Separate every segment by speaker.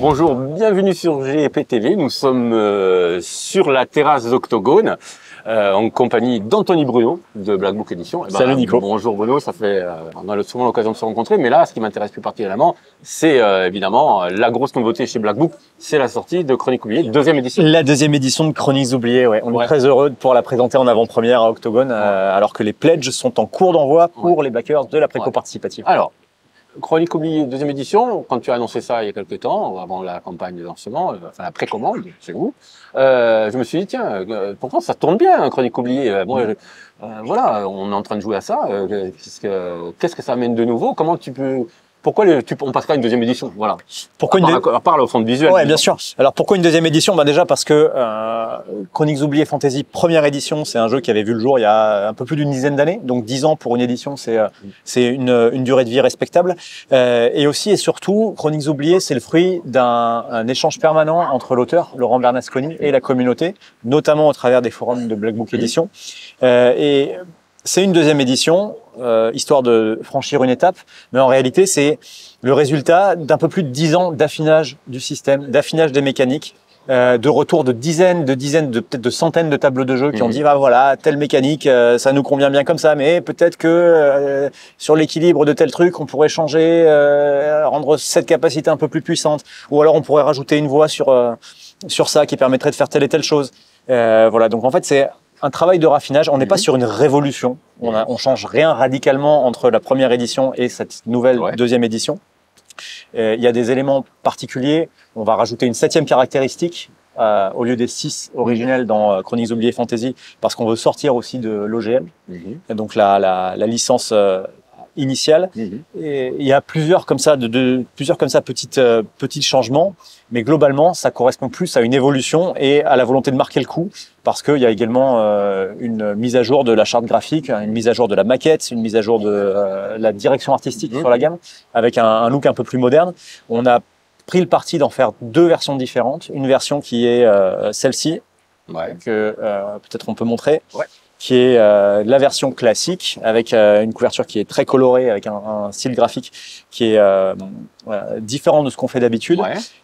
Speaker 1: Bonjour, bienvenue sur GEP TV. Nous sommes sur la terrasse d'Octogone en compagnie d'Anthony Bruno de Black Book Edition.
Speaker 2: Salut Nico.
Speaker 1: Bonjour Bruno, ça fait on a souvent l'occasion de se rencontrer, mais là, ce qui m'intéresse plus particulièrement, c'est évidemment la grosse nouveauté chez Black Book, c'est la sortie de Chroniques oubliées, deuxième édition.
Speaker 2: La deuxième édition de Chroniques oubliées, ouais. On est très heureux de pouvoir la présenter en avant-première à Octogone, alors que les pledges sont en cours d'envoi pour les backers de la préco participative.
Speaker 1: Alors, Chroniques oubliées, deuxième édition, quand tu as annoncé ça il y a quelques temps, avant la campagne de lancement, enfin la précommande chez vous, je me suis dit, tiens, pourtant ça tourne bien, hein, Chroniques oubliées. Moi, voilà, on est en train de jouer à ça. Qu'est-ce que ça amène de nouveau? Comment tu peux... Pourquoi on passera à une deuxième édition? Voilà.
Speaker 2: Pourquoi
Speaker 1: à part le fond de visuel.
Speaker 2: Ouais, bien sûr. Alors pourquoi une deuxième édition? Bah déjà parce que Chroniques oubliées Fantasy première édition, c'est un jeu qui avait vu le jour il y a un peu plus d'une dizaine d'années. Donc 10 ans pour une édition, c'est une durée de vie respectable. Et aussi et surtout, Chroniques oubliées, c'est le fruit d'un échange permanent entre l'auteur Laurent Bernasconi et la communauté, notamment au travers des forums de Black Book Edition. Et c'est une deuxième édition, histoire de franchir une étape, mais en réalité, c'est le résultat d'un peu plus de 10 ans d'affinage du système, d'affinage des mécaniques, de retour de dizaines, peut-être de centaines de tables de jeu qui ont dit, bah voilà, telle mécanique, ça nous convient bien comme ça, mais peut-être que sur l'équilibre de tel truc, on pourrait changer, rendre cette capacité un peu plus puissante, ou alors on pourrait rajouter une voie sur ça qui permettrait de faire telle et telle chose. Voilà, donc en fait, c'est un travail de raffinage. On n'est pas sur une révolution. On change rien radicalement entre la première édition et cette nouvelle deuxième édition. Il y a des éléments particuliers. On va rajouter une 7e caractéristique au lieu des 6 originelles dans Chroniques oubliées Fantasy, parce qu'on veut sortir aussi de l'OGL, donc la licence initiale. Et il y a plusieurs comme ça, petits changements, mais globalement, ça correspond plus à une évolution et à la volonté de marquer le coup, parce qu'il y a également une mise à jour de la charte graphique, une mise à jour de la maquette, une mise à jour de la direction artistique sur la gamme, avec un look un peu plus moderne. On a pris le parti d'en faire 2 versions différentes. Une version qui est celle-ci, que peut-être on peut montrer, qui est la version classique, avec une couverture qui est très colorée, avec un style graphique qui est différent de ce qu'on fait d'habitude,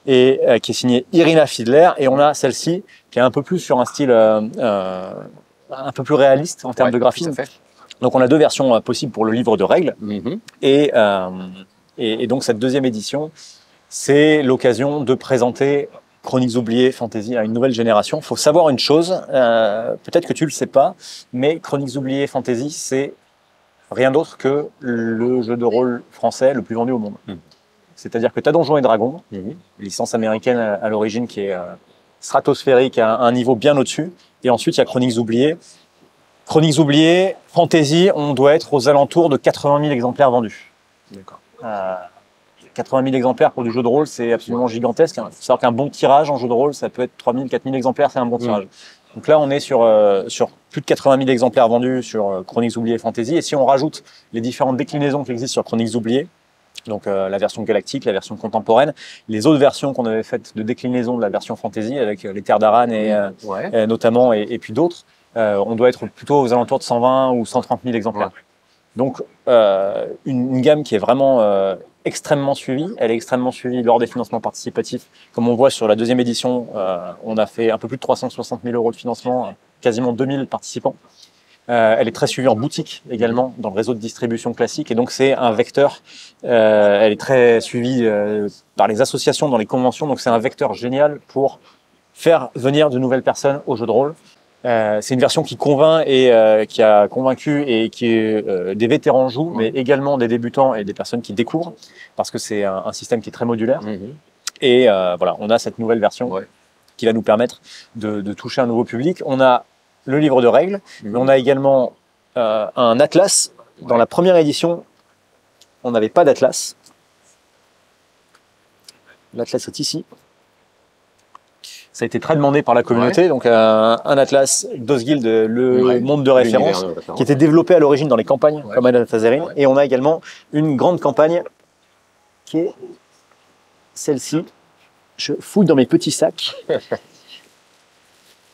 Speaker 2: et qui est signée Irina Fiedler. Et on a celle-ci, qui est un peu plus sur un style un peu plus réaliste en termes de graphisme. Donc on a 2 versions possibles pour le livre de règles. Et donc cette deuxième édition, c'est l'occasion de présenter Chroniques oubliées Fantasy à une nouvelle génération. Il faut savoir une chose, peut-être que tu le sais pas, mais Chroniques oubliées Fantasy, c'est rien d'autre que le jeu de rôle français le plus vendu au monde. C'est-à-dire que tu as Donjons et Dragons, licence américaine à l'origine qui est stratosphérique, à un niveau bien au-dessus. Et ensuite, il y a Chroniques oubliées. Chroniques oubliées Fantasy, on doit être aux alentours de 80 000 exemplaires vendus. D'accord. 80 000 exemplaires pour du jeu de rôle, c'est absolument gigantesque. Il faut savoir qu'un bon tirage en jeu de rôle, ça peut être 3 000, 4 000 exemplaires, c'est un bon tirage. Donc là, on est sur plus de 80 000 exemplaires vendus sur Chroniques oubliées Fantasy. Et si on rajoute les différentes déclinaisons qui existent sur Chroniques oubliées, donc la version galactique, la version contemporaine, les autres versions qu'on avait faites de déclinaison de la version Fantasy, avec les Terres d'Aran notamment, et puis d'autres, on doit être plutôt aux alentours de 120 ou 130 000 exemplaires. Donc une gamme qui est vraiment extrêmement suivie. Elle est extrêmement suivie lors des financements participatifs. Comme on voit sur la deuxième édition, on a fait un peu plus de 360 000 € de financement, quasiment 2000 participants. Elle est très suivie en boutique également, dans le réseau de distribution classique. Et donc c'est un vecteur, elle est très suivie par les associations dans les conventions. Donc c'est un vecteur génial pour faire venir de nouvelles personnes au jeu de rôle. C'est une version qui convainc et qui a convaincu et qui est des vétérans jouent, mais également des débutants et des personnes qui découvrent, parce que c'est un système qui est très modulaire. Et voilà, on a cette nouvelle version qui va nous permettre de toucher un nouveau public. On a le livre de règles, mais on a également un atlas. Dans la première édition, on n'avait pas d'atlas. L'atlas est ici. Ça a été très demandé par la communauté, donc un atlas d'Osguild, le monde de référence, qui était développé à l'origine dans les campagnes, comme Adam Tazarin. Et on a également une grande campagne qui est celle-ci. Je fouille dans mes petits sacs.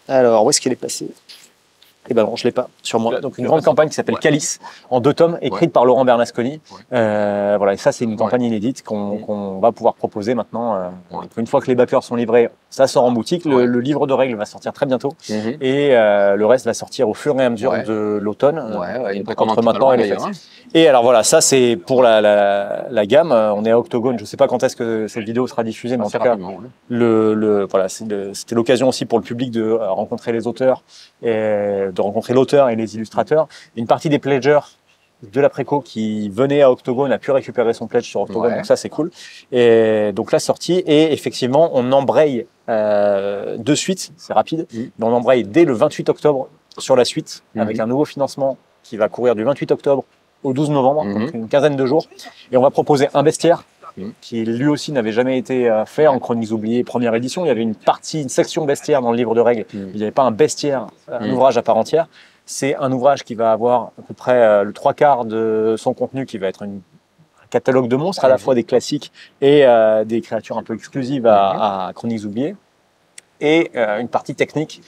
Speaker 2: Alors, où est-ce qu'elle est passée? Eh ben non, je l'ai pas sur moi. Donc une
Speaker 1: Tu
Speaker 2: grande
Speaker 1: l'as pas.
Speaker 2: campagne qui s'appelle
Speaker 1: Ouais.
Speaker 2: Calice, en 2 tomes, écrite par Laurent Bernasconi. Voilà, et ça c'est une campagne inédite
Speaker 1: Mm.
Speaker 2: qu'on va pouvoir proposer maintenant.
Speaker 1: Ouais.
Speaker 2: Une fois que les backers sont livrés, ça sort en boutique.
Speaker 1: Ouais.
Speaker 2: Le livre de règles va sortir très bientôt.
Speaker 1: Mhm.
Speaker 2: Et le reste va sortir au fur et à mesure
Speaker 1: Ouais.
Speaker 2: de l'automne,
Speaker 1: Ouais, une précommande
Speaker 2: entre
Speaker 1: qui est pas
Speaker 2: maintenant
Speaker 1: loin,
Speaker 2: et les
Speaker 1: d'ailleurs,
Speaker 2: fêtes.
Speaker 1: hein.
Speaker 2: Et alors voilà, ça c'est pour la gamme. On est à Octogone. Je sais pas quand est-ce que cette vidéo sera diffusée, mais en
Speaker 1: Assez
Speaker 2: tout cas,
Speaker 1: rapidement, ouais.
Speaker 2: voilà, c'était l'occasion aussi pour le public de rencontrer les auteurs, et de rencontrer l'auteur et les illustrateurs. Une partie des pledgers de la préco qui venait à Octogone a pu récupérer son pledge sur Octogone,
Speaker 1: Ouais.
Speaker 2: donc ça c'est cool. Et donc la sortie, et effectivement on embraye de suite, c'est rapide,
Speaker 1: Mm.
Speaker 2: mais on embraye dès le 28 octobre sur la suite,
Speaker 1: Mhm.
Speaker 2: avec un nouveau financement qui va courir du 28 octobre au 12 novembre,
Speaker 1: Mhm.
Speaker 2: donc une quinzaine de jours. Et on va proposer un bestiaire
Speaker 1: Mhm.
Speaker 2: qui lui aussi n'avait jamais été fait en Chroniques oubliées première édition. Il y avait une section bestiaire dans le livre de règles.
Speaker 1: Mhm.
Speaker 2: Il n'y avait pas un bestiaire, un
Speaker 1: Mhm.
Speaker 2: ouvrage à part entière. C'est un ouvrage qui va avoir à peu près le 3/4 de son contenu qui va être un catalogue de monstres, à la fois des classiques et des créatures un peu exclusives à Chroniques oubliées. Et une partie technique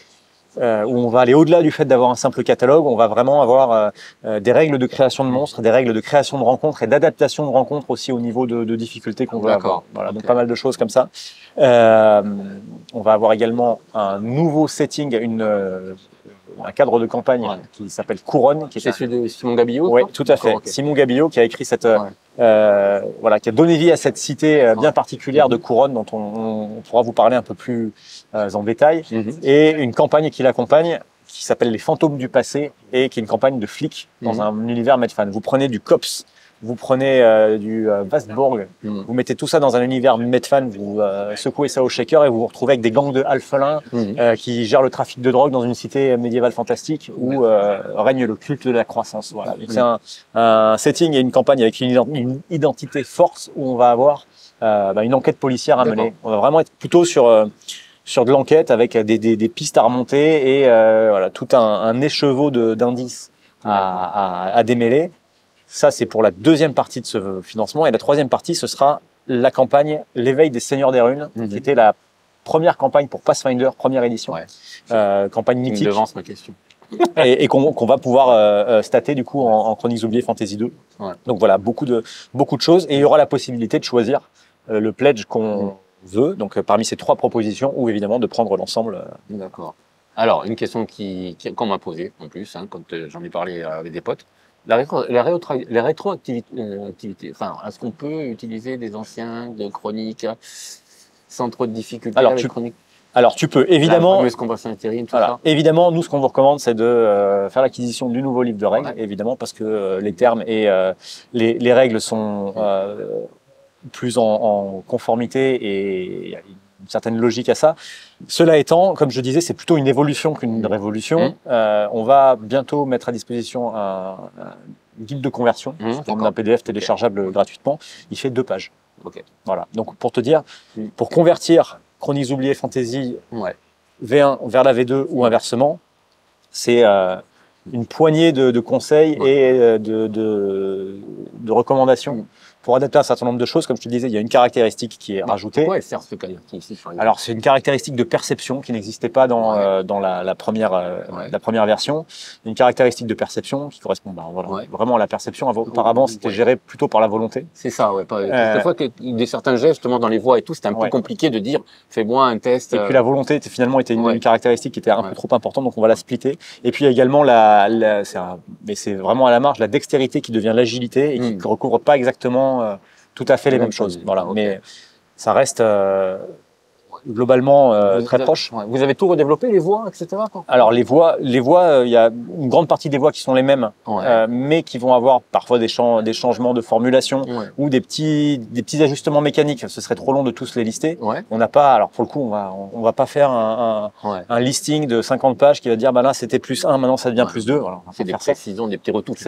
Speaker 2: où on va aller au-delà du fait d'avoir un simple catalogue, on va vraiment avoir des règles de création de monstres, des règles de création de rencontres et d'adaptation de rencontres aussi au niveau de difficulté qu'on veut avoir. Voilà, donc
Speaker 1: Ok.
Speaker 2: pas mal de choses comme ça. On va avoir également un nouveau setting, un cadre de campagne
Speaker 1: Ouais.
Speaker 2: qui s'appelle Couronne, qui est
Speaker 1: C'est celui de Simon Gabillot?
Speaker 2: oui,
Speaker 1: ça
Speaker 2: tout à fait.
Speaker 1: D'accord, ok.
Speaker 2: Simon Gabillot qui a écrit cette,
Speaker 1: Ouais.
Speaker 2: voilà, qui a donné vie à cette cité bien
Speaker 1: Ouais.
Speaker 2: particulière de Couronne dont on pourra vous parler un peu plus en détail,
Speaker 1: Mhm.
Speaker 2: et une campagne qui l'accompagne qui s'appelle Les Fantômes du passé et qui est une campagne de flics dans
Speaker 1: Mhm.
Speaker 2: un univers Medfan. Vous prenez du Cops, vous prenez du Vastborg,
Speaker 1: Mhm.
Speaker 2: vous mettez tout ça dans un univers Medfan, vous secouez ça au shaker et vous vous retrouvez avec des gangs de alphelins
Speaker 1: Mhm.
Speaker 2: qui gèrent le trafic de drogue dans une cité médiévale fantastique où règne le culte de la croissance. Voilà. Donc, c'est un setting et une campagne avec une identité forte où on va avoir une enquête policière à
Speaker 1: D'accord.
Speaker 2: mener. On va vraiment être plutôt sur de l'enquête avec des pistes à remonter et voilà, tout un écheveau d'indices à démêler. Ça, c'est pour la deuxième partie de ce financement. Et la troisième partie, ce sera la campagne L'éveil des Seigneurs des Runes,
Speaker 1: Mhm.
Speaker 2: qui était la première campagne pour Pathfinder, première édition.
Speaker 1: Ouais.
Speaker 2: Campagne
Speaker 1: Tu me
Speaker 2: mythique
Speaker 1: devances ma question.
Speaker 2: et qu'on va pouvoir stater du coup en Chroniques oubliées Fantasy 2.
Speaker 1: Ouais.
Speaker 2: Donc voilà, beaucoup de choses. Et il y aura la possibilité de choisir le pledge qu'on veut. Donc parmi ces 3 propositions, ou évidemment de prendre l'ensemble.
Speaker 1: D'accord. Alors, une question qu'on m'a posée en plus, hein, quand j'en ai parlé avec des potes. Les rétroactivités, enfin, est-ce qu'on peut utiliser des anciens de chroniques sans trop de difficultés
Speaker 2: Alors,
Speaker 1: avec chroniques?
Speaker 2: Alors tu peux
Speaker 1: La
Speaker 2: évidemment.
Speaker 1: fameuse conversion intérim, tout
Speaker 2: Voilà.
Speaker 1: ça.
Speaker 2: Évidemment, nous, ce qu'on vous recommande, c'est de faire l'acquisition du nouveau livre de règles,
Speaker 1: Ouais.
Speaker 2: évidemment, parce que les termes et les règles sont plus en conformité et il y a une certaine logique à ça. Cela étant, comme je disais, c'est plutôt une évolution qu'une révolution. On va bientôt mettre à disposition un guide de conversion, sous forme d'un PDF téléchargeable gratuitement. Il fait 2 pages.
Speaker 1: Ok.
Speaker 2: Voilà. Donc, pour te dire, pour convertir Chroniques oubliées Fantasy
Speaker 1: Ouais.
Speaker 2: V1 vers la V2 ou inversement, c'est une poignée de conseils et de recommandations pour adapter un certain nombre de choses. Comme je te disais, il y a une caractéristique qui est rajoutée.
Speaker 1: Pourquoi elle sert ce cas ici, par exemple?
Speaker 2: Alors, c'est une caractéristique de perception qui n'existait pas dans la première version. Une caractéristique de perception qui correspond vraiment à la perception. Auparavant, c'était géré plutôt par la volonté.
Speaker 1: C'est ça, ouais. Quelquefois, certains gestes, justement, dans les voix et tout, c'était un peu compliqué de dire fais-moi un test.
Speaker 2: Et puis la volonté était une caractéristique qui était un peu trop importante, donc on va la splitter. Et puis il y a également mais c'est vraiment à la marge, la dextérité qui devient l'agilité et qui ne recouvre pas exactement tout à fait les mêmes choses. Voilà. Mais ça reste globalement très proche.
Speaker 1: Ouais. Vous avez tout redéveloppé, les voix, etc. quoi.
Speaker 2: Alors les voix, il y a une grande partie des voix qui sont les mêmes, mais qui vont avoir parfois des changements de formulation ou des petits ajustements mécaniques. Ce serait trop long de tous les lister. On n'a pas, alors pour le coup, on va pas faire un listing de 50 pages qui va dire bah là c'était +1, maintenant ça devient +2. Voilà,
Speaker 1: c'est des précisions, des petits retouches.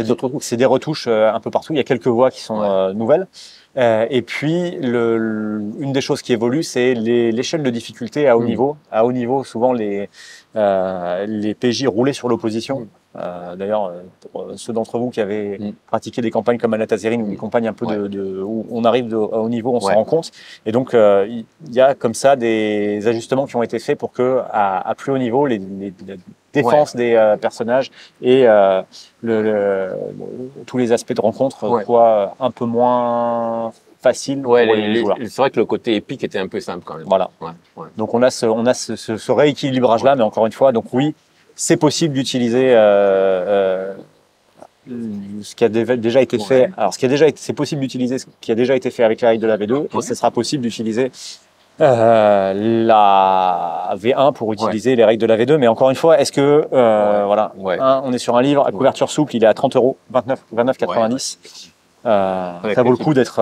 Speaker 2: C'est des retouches un peu partout. Il y a quelques voix qui sont nouvelles. Et puis, une des choses qui évolue, c'est l'échelle de difficulté à haut niveau. À haut niveau, souvent, les PJ roulaient sur l'opposition D'ailleurs, pour ceux d'entre vous qui avaient pratiqué des campagnes comme Alatazerine ou des campagnes un peu où on arrive à haut niveau, on s'en rend compte. Et donc, il y a comme ça des ajustements qui ont été faits pour que, à plus haut niveau, la défense des personnages et tous les aspects de rencontre soient un peu moins facile pour les joueurs.
Speaker 1: C'est vrai que le côté épique était un peu simple quand même.
Speaker 2: Voilà. Donc on a ce rééquilibrage là, mais encore une fois, donc oui, c'est possible d'utiliser ce qui a déjà été fait. Alors c'est possible d'utiliser ce qui a déjà été fait avec la règle de la V2, et ce sera possible d'utiliser la V1 pour utiliser les règles de la V2. Mais encore une fois, est-ce que voilà, on est sur un livre à couverture souple, il est à 30 €, 29,90 €. Ça vaut le coup d'être,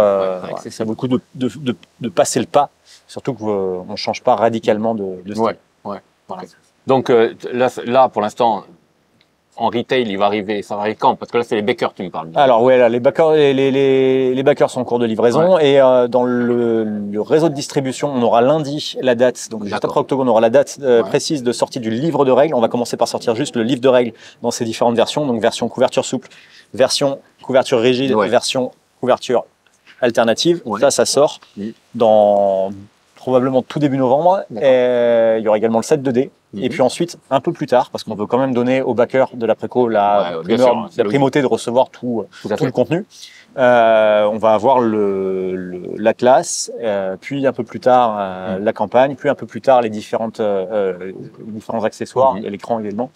Speaker 2: ça vaut le coup de passer le pas, surtout qu'on ne change pas radicalement de style.
Speaker 1: Voilà. Donc là, pour l'instant, en retail, il va arriver. Ça va arriver quand? Parce que là, c'est les backers, tu me parles.
Speaker 2: Alors là, les backers sont en cours de livraison et dans le réseau de distribution, on aura lundi la date. Donc juste après Octogone, on aura la date précise de sortie du livre de règles. On va commencer par sortir juste le livre de règles dans ses différentes versions. Donc version couverture souple, version couverture rigide, version couverture alternative. Ça sort dans probablement tout début novembre. Et il y aura également le set 2D. Et puis ensuite, un peu plus tard, parce qu'on veut quand même donner aux backers de la préco la primauté de recevoir tout le contenu, on va avoir l'Atlas, puis un peu plus tard la campagne, puis un peu plus tard les différents accessoires, et l'écran également.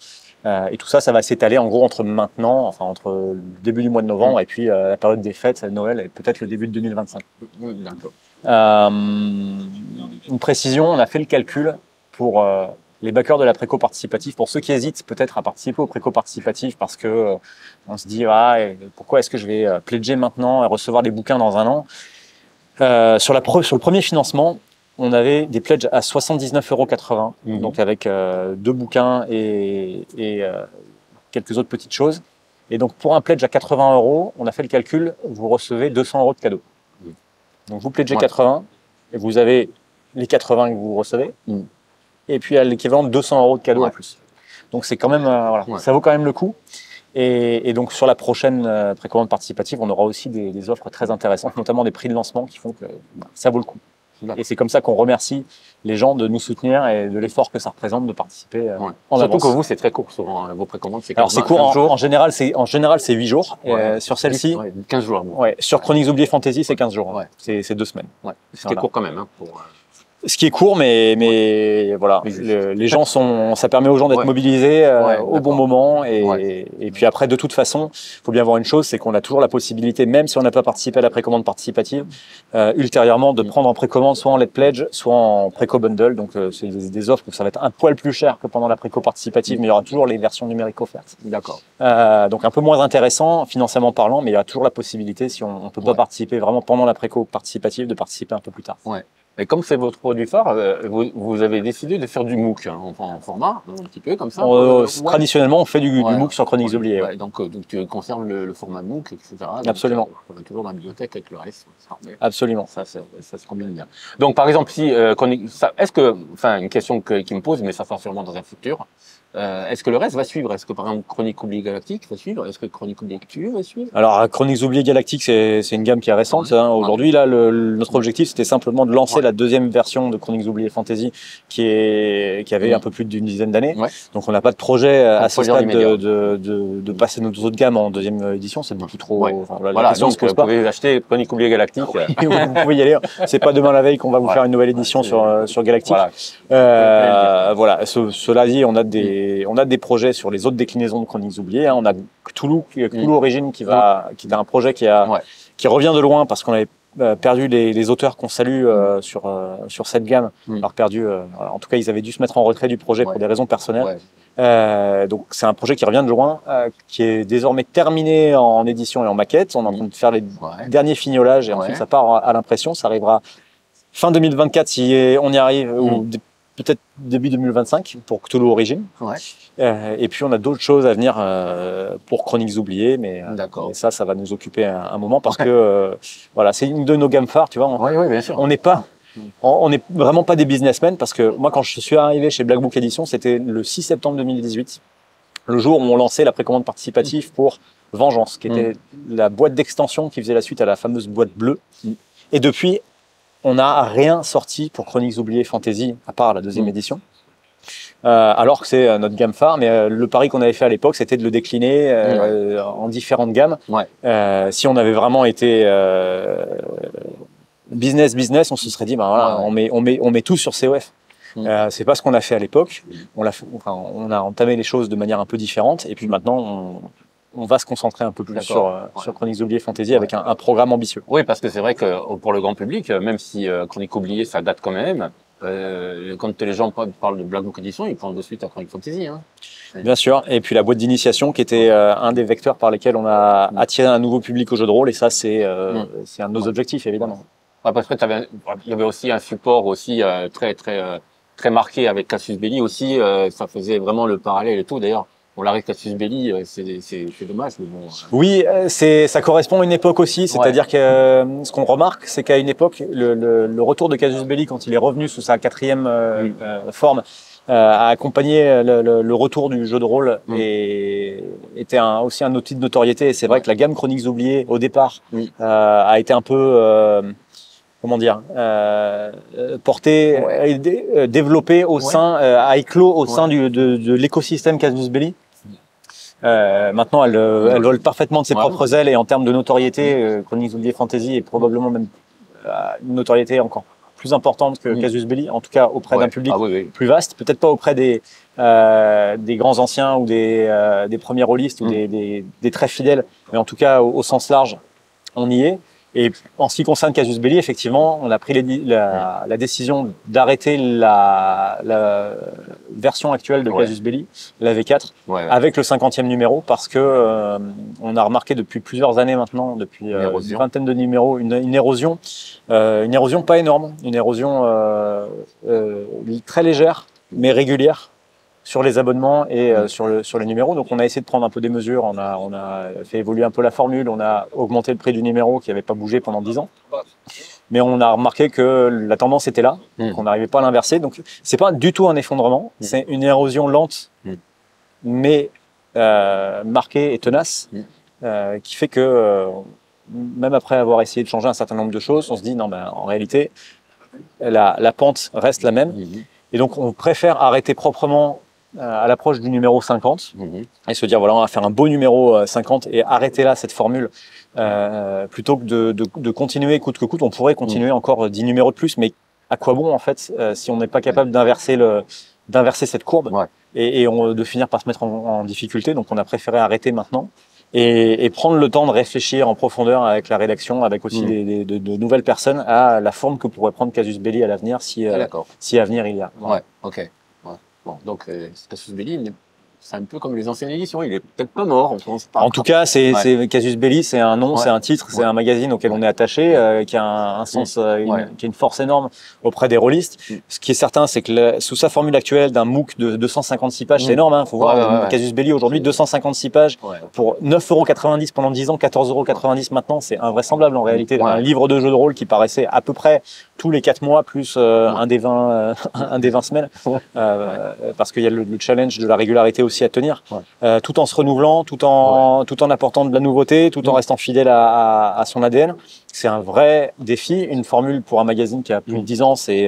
Speaker 2: Et tout ça, ça va s'étaler en gros entre maintenant, enfin entre le début du mois de novembre et puis la période des fêtes, Noël et peut-être le début de 2025. Une précision, on a fait le calcul pour les backers de la préco participative, pour ceux qui hésitent peut-être à participer au préco participatif parce que on se dit pourquoi est-ce que je vais pledger maintenant et recevoir des bouquins dans un an. Sur le premier financement, on avait des pledges à 79,80 €, donc avec 2 bouquins et quelques autres petites choses. Et donc pour un pledge à 80 €, on a fait le calcul, vous recevez 200 € de cadeaux. Donc vous pledgez 80 et vous avez les 80 que vous recevez. Et puis à l'équivalent de 200 € de cadeaux en plus. Donc c'est quand même, ça vaut quand même le coup. Et donc sur la prochaine précommande participative, on aura aussi des offres très intéressantes, notamment des prix de lancement qui font que ça vaut le coup. Et c'est comme ça qu'on remercie les gens de nous soutenir et de l'effort que ça représente de participer en avance.
Speaker 1: Surtout que vous, c'est très court souvent, vos précommandes.
Speaker 2: Alors c'est court, en général c'est 8 jours. Sur celle-ci,
Speaker 1: 15 jours.
Speaker 2: Sur Chroniques oubliées Fantasy, c'est 15 jours. C'est 2 semaines.
Speaker 1: Ce qui est court quand même.
Speaker 2: Ce qui est court, mais voilà, les gens ça permet aux gens d'être mobilisés au bon moment. Et puis après, de toute façon, il faut bien voir une chose, c'est qu'on a toujours la possibilité, même si on n'a pas participé à la précommande participative, ultérieurement de prendre en précommande soit en Let Pledge, soit en préco bundle. Donc c'est des offres où ça va être un poil plus cher que pendant la préco participative, mais il y aura toujours les versions numériques offertes.
Speaker 1: D'accord.
Speaker 2: Donc un peu moins intéressant financièrement parlant, mais il y a toujours la possibilité, si on ne peut pas participer vraiment pendant la préco participative, de participer un peu plus tard.
Speaker 1: Et comme c'est votre produit phare, vous avez décidé de faire du MOOC en format, un petit peu comme ça.
Speaker 2: Traditionnellement, on fait du MOOC sur Chroniques oubliées.
Speaker 1: Donc tu conserves le format MOOC, etc.
Speaker 2: Absolument.
Speaker 1: On est toujours dans la bibliothèque avec le reste.
Speaker 2: Absolument.
Speaker 1: Ça se combine bien. Donc par exemple, si est-ce que, une question qui me pose, mais ça sera sûrement dans un futur. Est-ce que le reste va suivre? Est-ce que par exemple Chroniques oubliées Galactique va suivre? Est-ce que Chroniques oubliées Cthulhu va suivre?
Speaker 2: Alors Chroniques oubliées Galactique, c'est une gamme qui est récente. Aujourd'hui, là, notre objectif, c'était simplement de lancer la deuxième version de Chroniques oubliées Fantasy, qui avait un peu plus d'une dizaine d'années. Donc on n'a pas de projet à ce stade de passer notre autre gamme en deuxième édition. C'est beaucoup trop.
Speaker 1: Donc vous pouvez acheter Chroniques oubliées Galactique.
Speaker 2: Vous pouvez y aller. C'est pas demain la veille qu'on va vous faire une nouvelle édition sur Galactique. Voilà. Cela dit, on a des projets sur les autres déclinaisons de Chroniques oubliées. On a Cthulhu Origin qui a un projet qui revient de loin parce qu'on avait perdu les auteurs qu'on salue sur cette gamme. Alors perdu, en tout cas, ils avaient dû se mettre en retrait du projet pour des raisons personnelles. Donc c'est un projet qui revient de loin, qui est désormais terminé en édition et en maquette. On est en train de faire les derniers fignolages et ensuite ça part à l'impression. Ça arrivera fin 2024 si on y arrive, ou peut-être début 2025 pour Cthulhu Origin. Et puis on a d'autres choses à venir pour Chroniques oubliées, mais ça va nous occuper un moment parce que c'est une de nos gammes phares, tu vois.
Speaker 1: Bien sûr.
Speaker 2: On n'est vraiment pas des businessmen parce que moi, quand je suis arrivé chez Black Book Edition, c'était le 6 septembre 2018. le jour où on lançait la précommande participative pour Vengeance, qui était la boîte d'extension qui faisait la suite à la fameuse boîte bleue. Et depuis, on n'a rien sorti pour Chroniques oubliées Fantasy, à part la deuxième édition. Alors que c'est notre gamme phare, mais le pari qu'on avait fait à l'époque, c'était de le décliner en différentes gammes. Si on avait vraiment été business, on se serait dit, ben voilà, on met tout sur COF. C'est pas ce qu'on a fait à l'époque. On a entamé les choses de manière un peu différente, et puis maintenant, on va se concentrer un peu plus sur Chroniques oubliées Fantasy avec un programme ambitieux.
Speaker 1: Oui, parce que c'est vrai que pour le grand public, même si Chroniques oubliées, ça date quand même, quand les gens parlent de Black Book Edition, ils pensent de suite à Chroniques Fantasy. Hein.
Speaker 2: Bien sûr. Et puis la boîte d'initiation qui était un des vecteurs par lesquels on a attiré un nouveau public au jeu de rôle, et ça, c'est un de nos objectifs, évidemment.
Speaker 1: Après, il y avait aussi un support aussi très marqué avec Cassius Belli aussi. Ça faisait vraiment le parallèle et tout. D'ailleurs, on l'arrête Cassius Belli, c'est dommage. Mais bon,
Speaker 2: Oui, ça correspond à une époque aussi. C'est-à-dire que ce qu'on remarque, c'est qu'à une époque, le retour de Cassius Belli, quand il est revenu sous sa 4e forme, a accompagné le retour du jeu de rôle et était aussi un outil de notoriété. Et c'est vrai que la gamme Chroniques oubliées, au départ, a été un peu... comment dire, porté, développé au sein, à éclos au sein de l'écosystème Casus Belli. Maintenant, elle vole parfaitement de ses propres ailes, et en termes de notoriété, Chroniques oubliées Fantasy est probablement même une notoriété encore plus importante que Casus Belli, en tout cas auprès d'un public plus vaste, peut-être pas auprès des grands anciens ou des premiers rôlistes ou des très fidèles, mais en tout cas au sens large, on y est. Et en ce qui concerne Casus Belli, effectivement, on a pris la décision d'arrêter la version actuelle de Casus Belli, la V4, avec le 50e numéro, parce que on a remarqué depuis plusieurs années maintenant, depuis une vingtaine de numéros, une érosion pas énorme, une érosion très légère, mais régulière, sur les abonnements et sur les numéros. Donc on a essayé de prendre un peu des mesures, on a fait évoluer un peu la formule, on a augmenté le prix du numéro qui n'avait pas bougé pendant 10 ans. Mais on a remarqué que la tendance était là, qu'on n'arrivait pas à l'inverser. Donc c'est pas du tout un effondrement, c'est une érosion lente, mais marquée et tenace, qui fait que même après avoir essayé de changer un certain nombre de choses, on se dit non, ben, en réalité, la pente reste la même. Et donc on préfère arrêter proprement à l'approche du numéro 50 et se dire voilà, on va faire un beau numéro 50 et arrêter là cette formule plutôt que de continuer coûte que coûte. On pourrait continuer encore 10 numéros de plus, mais à quoi bon en fait si on n'est pas capable d'inverser cette courbe et de finir par se mettre en difficulté. Donc on a préféré arrêter maintenant et prendre le temps de réfléchir en profondeur avec la rédaction, avec aussi de nouvelles personnes à la forme que pourrait prendre Casus Belli à l'avenir si à venir il y a.
Speaker 1: Bon, donc Casus Belli, c'est un peu comme les anciennes éditions, il est peut-être pas mort, on pense pas.
Speaker 2: En tout cas, c'est Casus Belli, c'est un nom, c'est un titre, c'est un magazine auquel on est attaché, qui a un sens, qui a une force énorme auprès des rôlistes. Ce qui est certain, c'est que sous sa formule actuelle d'un MOOC de 256 pages, c'est énorme, hein, faut voir, Casus Belli aujourd'hui, 256 pages pour 9,90 € pendant 10 ans, 14,90 € maintenant, c'est invraisemblable en réalité. Un livre de jeu de rôle qui paraissait à peu près tous les 4 mois plus un des 20 semaines, parce qu'il y a le challenge de la régularité aussi à tenir, tout en se renouvelant, tout en apportant de la nouveauté, tout en restant fidèle à son ADN. C'est un vrai défi. Une formule pour un magazine qui a plus de 10 ans, c'est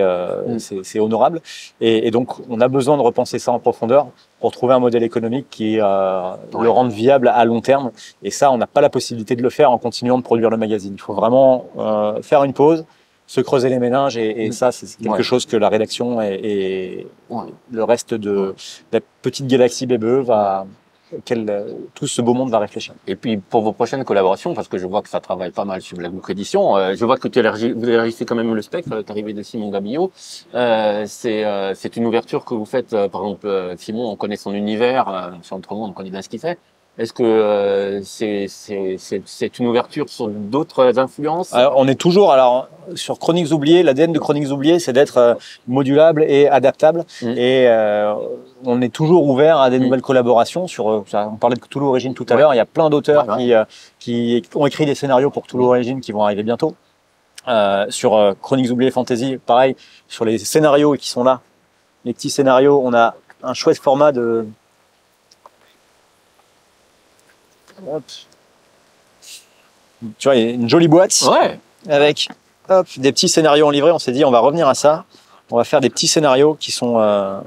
Speaker 2: honorable. Et donc, on a besoin de repenser ça en profondeur pour trouver un modèle économique qui le rende viable à long terme. Et ça, on n'a pas la possibilité de le faire en continuant de produire le magazine. Il faut vraiment faire une pause, se creuser les méninges, et ça, c'est quelque chose que la rédaction et le reste de la petite galaxie BBE tout ce beau monde va réfléchir.
Speaker 1: Et puis pour vos prochaines collaborations, parce que je vois que ça travaille pas mal sur Black Book Edition, je vois que vous élargissez quand même le spectre, l'arrivée de Simon Gabillot. C'est une ouverture que vous faites, par exemple, Simon, on connaît son univers, sur Entre Monde, on connaît bien ce qu'il fait. Est-ce que c'est une ouverture sur d'autres influences?
Speaker 2: On est toujours sur Chroniques oubliées. L'ADN de Chroniques oubliées, c'est d'être modulable et adaptable. Et on est toujours ouvert à des nouvelles collaborations. On parlait de Cthulhu Origins tout à l'heure. Il y a plein d'auteurs qui ont écrit des scénarios pour Cthulhu Origins qui vont arriver bientôt. Sur Chroniques oubliées Fantasy, pareil. Sur les scénarios qui sont là, les petits scénarios, on a un chouette format Hop. Tu vois, il y a une jolie boîte
Speaker 1: Ouais.
Speaker 2: avec hop, des petits scénarios en livret. On s'est dit, on va revenir à ça. On va faire des petits scénarios qui sont
Speaker 1: Ouais,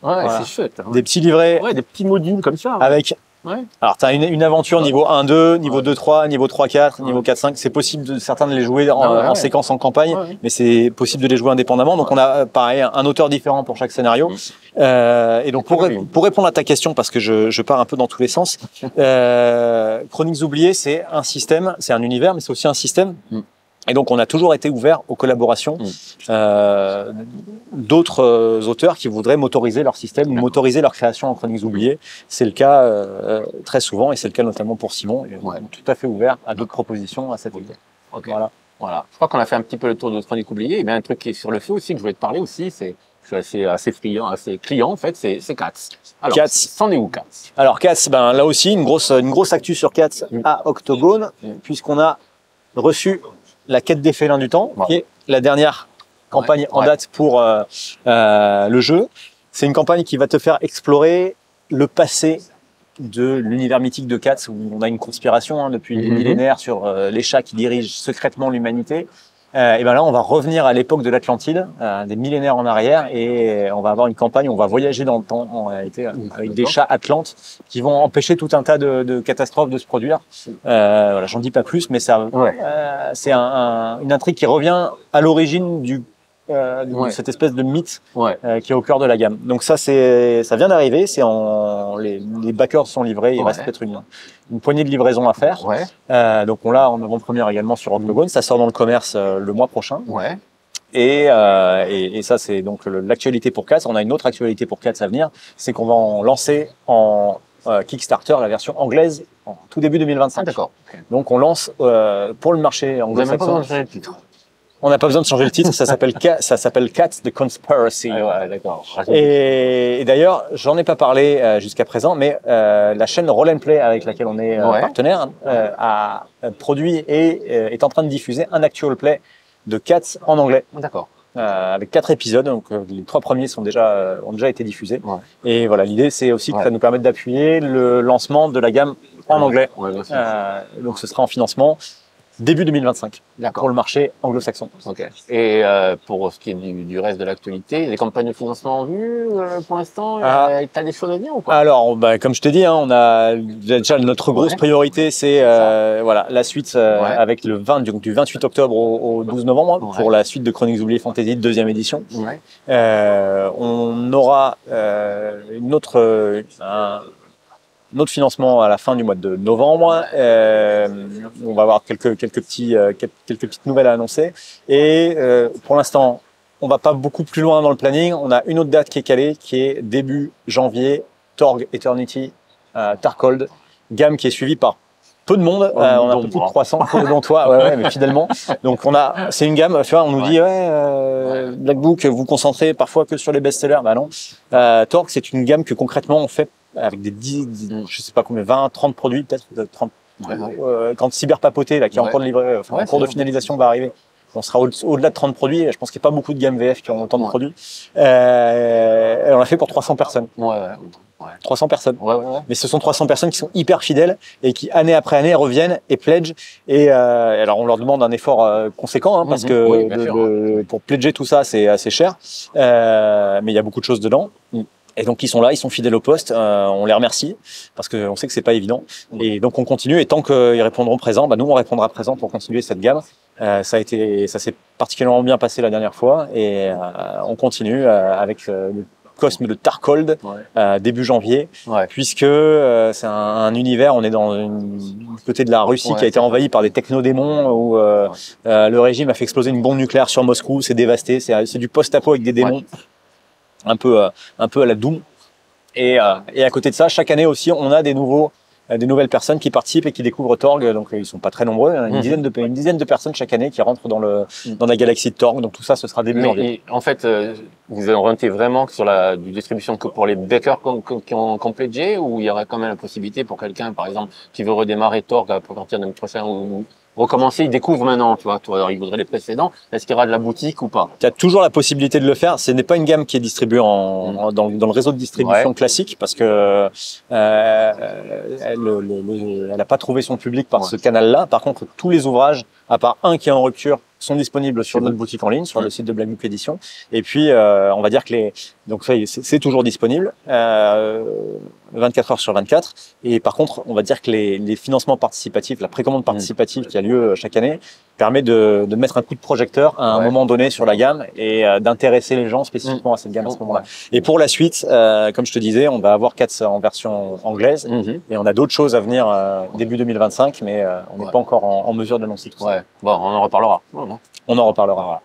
Speaker 2: voilà.
Speaker 1: c'est chouette. Hein.
Speaker 2: Des petits livrets
Speaker 1: Ouais, des petits modules comme ça.
Speaker 2: avec.
Speaker 1: Ouais.
Speaker 2: Alors, tu as une aventure niveau 1-2, niveau
Speaker 1: Ouais.
Speaker 2: 2-3, niveau 3-4, niveau
Speaker 1: Ouais.
Speaker 2: 4-5. C'est possible de certains de les jouer en,
Speaker 1: Ah ouais,
Speaker 2: en
Speaker 1: ouais.
Speaker 2: séquence en campagne,
Speaker 1: Ouais.
Speaker 2: mais c'est possible de les jouer indépendamment. Donc, on a pareil un auteur différent pour chaque scénario. Et donc, pour répondre à ta question, parce que je pars un peu dans tous les sens, Chroniques oubliées, c'est un système, c'est un univers, mais c'est aussi un système. Et donc, on a toujours été ouvert aux collaborations d'autres auteurs qui voudraient motoriser leur système ou motoriser leur création en Chroniques oubliées. C'est le cas très souvent, et c'est le cas notamment pour Simon. Et on est tout à fait ouvert à d'autres propositions à cet effet.
Speaker 1: Okay. Voilà. Je crois qu'on a fait un petit peu le tour de Chroniques oubliées. Et bien, un truc qui est sur le feu aussi que je voulais te parler aussi, je suis assez friand, assez client en fait, c'est Cats. Alors,
Speaker 2: Cats.
Speaker 1: C'en est où Cats?
Speaker 2: Alors Cats, ben là aussi une grosse actu sur Cats à Octogone, puisqu'on a reçu la quête des félins du temps, qui est la dernière campagne en date pour le jeu. C'est une campagne qui va te faire explorer le passé de l'univers mythique de Cats, où on a une conspiration depuis des millénaires sur les chats qui dirigent secrètement l'humanité. Et ben là, on va revenir à l'époque de l'Atlantide, des millénaires en arrière, et on va avoir une campagne où on va voyager dans le temps, en réalité, avec des chats atlantes qui vont empêcher tout un tas de catastrophes de se produire. Voilà, j'en dis pas plus, mais ça, c'est une intrigue qui revient à l'origine de cette espèce de mythe qui est au cœur de la gamme. Donc ça vient d'arriver, les backers sont livrés, il reste peut-être une poignée de livraisons à faire. Donc on l'a en avant-première également sur Octogone, ça sort dans le commerce le mois prochain. Et ça c'est donc l'actualité pour Cats. On a une autre actualité pour Cats à venir, c'est qu'on va en lancer en Kickstarter la version anglaise en tout début 2025.
Speaker 1: Ah, d'accord. Okay.
Speaker 2: Donc on lance pour le marché anglo-saxon. On n'a pas besoin de changer le titre, ça s'appelle Cats the Conspiracy.
Speaker 1: D'accord.
Speaker 2: Et d'ailleurs, j'en ai pas parlé jusqu'à présent, mais la chaîne Roll and Play avec laquelle on est partenaire a produit et est en train de diffuser un actual play de Cats en anglais.
Speaker 1: D'accord.
Speaker 2: Avec 4 épisodes, donc les 3 premiers ont déjà été diffusés. Et voilà, l'idée c'est aussi que ça nous permette d'appuyer le lancement de la gamme en anglais. Donc ce sera en financement début 2025 pour le marché anglo-saxon.
Speaker 1: Et pour ce qui est du reste de l'actualité, les campagnes de financement en vue pour l'instant, tu as des choses à dire ou pas?
Speaker 2: Alors, comme je t'ai dit, on a déjà notre grosse priorité, c'est la suite avec du 28 octobre au 12 novembre pour la suite de Chroniques oubliées Fantasy deuxième édition. On aura notre financement à la fin du mois de novembre. On va avoir quelques petites nouvelles à annoncer. Et pour l'instant, on va pas beaucoup plus loin dans le planning. On a une autre date qui est calée, qui est début janvier, Torg Eternity, Tarkhold, gamme qui est suivie par peu de monde. On a un peu plus de 300, dont toi, mais fidèlement. Donc c'est une gamme. Tu vois, on nous dit Black Book, vous concentrez parfois que sur les best-sellers. Bah non. Torg, c'est une gamme que concrètement on fait avec je sais pas combien, 20, 30 produits, peut-être 30. Quand Cyber Papoté, là, qui est en cours de livrer, en cours de finalisation, va arriver, on sera au-delà de 30 produits. Je pense qu'il n'y a pas beaucoup de gammes VF qui ont autant de produits. On l'a fait pour 300 personnes. 300 personnes. Mais ce sont 300 personnes qui sont hyper fidèles et qui, année après année, reviennent et pledgent. Et alors, on leur demande un effort conséquent, parce que pour pledger tout ça, c'est assez cher. Mais il y a beaucoup de choses dedans. Et donc ils sont là, ils sont fidèles au poste. On les remercie parce qu'on sait que c'est pas évident. Et donc on continue. Et tant qu'ils répondront présent, nous on répondra présent pour continuer cette gamme. Ça s'est particulièrement bien passé la dernière fois et on continue avec le Cosme de Tarkhold début janvier, puisque c'est un univers. On est dans une côté de la Russie qui a été envahie par des technodémons où le régime a fait exploser une bombe nucléaire sur Moscou. C'est dévasté. C'est du post-apo avec des démons. Un peu à la Doom. Et à côté de ça, chaque année aussi, on a des nouvelles personnes qui participent et qui découvrent Torg. Donc ils sont pas très nombreux, une dizaine de personnes chaque année qui rentrent dans la galaxie de Torg. Donc tout ça, ce sera début janvier.
Speaker 1: En fait, vous orientez vraiment sur la distribution que pour les backers qui ont pledgé, ou il y aurait quand même la possibilité pour quelqu'un, par exemple, qui veut redémarrer Torg à partir de l'année prochaine ou recommencer, ils découvrent maintenant, tu vois. Toi, ils voudraient les précédents. Est-ce qu'il y aura de la boutique ou pas?
Speaker 2: Tu as toujours la possibilité de le faire. Ce n'est pas une gamme qui est distribuée dans le réseau de distribution classique parce que elle n'a pas trouvé son public par ce canal-là. Par contre, tous les ouvrages, à part un qui est en rupture, sont disponibles sur notre boutique en ligne, sur le site de Black Book Édition. Et puis, on va dire que donc c'est toujours disponible, 24 heures sur 24. Et par contre, on va dire que les financements participatifs, la précommande participative qui a lieu chaque année, permet de mettre un coup de projecteur à un moment donné sur la gamme et d'intéresser les gens spécifiquement à cette gamme à ce moment-là. Et pour la suite, comme je te disais, on va avoir 4 en version anglaise et on a d'autres choses à venir début 2025, mais on n'est pas encore en mesure d'annoncer tout ça.
Speaker 1: Bon, on en reparlera.
Speaker 2: On en reparlera. Voilà.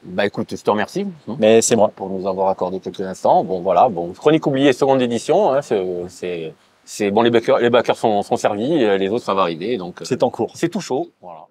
Speaker 1: Bah écoute, je te remercie.
Speaker 2: Mais c'est moi.
Speaker 1: Pour nous avoir accordé quelques instants. Bon voilà, Chronique oubliée, seconde édition. Hein, c'est bon, les backers sont servis, les autres ça va arriver. Donc
Speaker 2: c'est en cours.
Speaker 1: C'est tout chaud. Voilà.